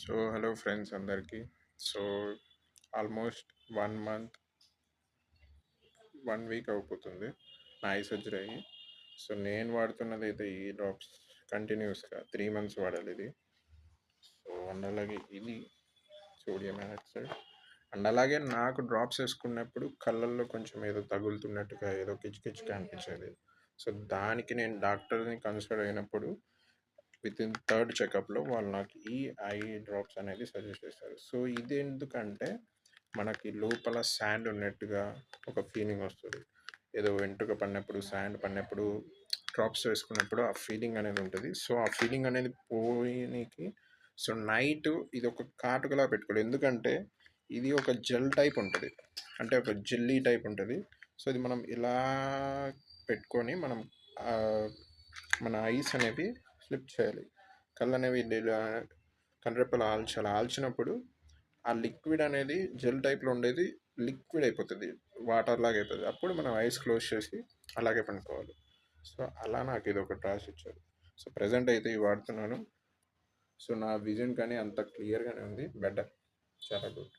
So hello friends అందరికీ. So almost 1 month 1 week అయిపోతుంది నా ఐ సర్జరీ అయ్యి. సో నేను వాడుతున్నది అయితే ఈ డ్రాప్స్ కంటిన్యూస్గా 3 మంత్స్ వాడాలి ఇది. సో అండ్ అలాగే ఇది సోడియం యాక్సైడ్ అండ్ అలాగే నాకు డ్రాప్స్ వేసుకున్నప్పుడు కళ్ళల్లో కొంచెం ఏదో తగులుతున్నట్టుగా ఏదో కిచకిచగా అనిపించేది. సో దానికి నేను డాక్టర్ని కన్సల్ట్ అయినప్పుడు విత్ ఇన్ థర్డ్ చెకప్లో వాళ్ళు నాకు ఈ ఐ డ్రాప్స్ అనేది సజెస్ట్ చేస్తారు. సో ఇది ఎందుకంటే మనకి లోపల శాండ్ ఉన్నట్టుగా ఒక ఫీలింగ్ వస్తుంది. ఏదో వెంట్రుక పడినప్పుడు శాండ్ పడినప్పుడు డ్రాప్స్ వేసుకున్నప్పుడు ఆ ఫీలింగ్ అనేది ఉంటుంది. సో ఆ ఫీలింగ్ అనేది పోయినకి సో నైట్ ఇది ఒక కాటుకలా పెట్టుకోవాలి. ఎందుకంటే ఇది ఒక జెల్ టైప్ ఉంటుంది, అంటే ఒక జెల్లీ టైప్ ఉంటుంది. సో ఇది మనం ఇలా పెట్టుకొని మనం మన ఐస్ అనేవి ఫ్లిప్ చేయాలి. కళ్ళు అనేవి ఇలా కనురెప్పలు ఆల్చాలి. ఆల్చినప్పుడు ఆ లిక్విడ్ అనేది జెల్ టైప్లో ఉండేది లిక్విడ్ అయిపోతుంది, వాటర్ లాగా అయిపోతుంది. అప్పుడు మనం ఐస్ క్లోజ్ చేసి అలాగే పండుకోవాలి. సో అలా నాకు ఇది ఒక డ్రాస్ ఇచ్చారు. సో ప్రజెంట్ అయితే ఇవి వాడుతున్నాను. సో నా విజన్ కానీ అంత క్లియర్గానే ఉంది, బెటర్, చాలా గుడ్.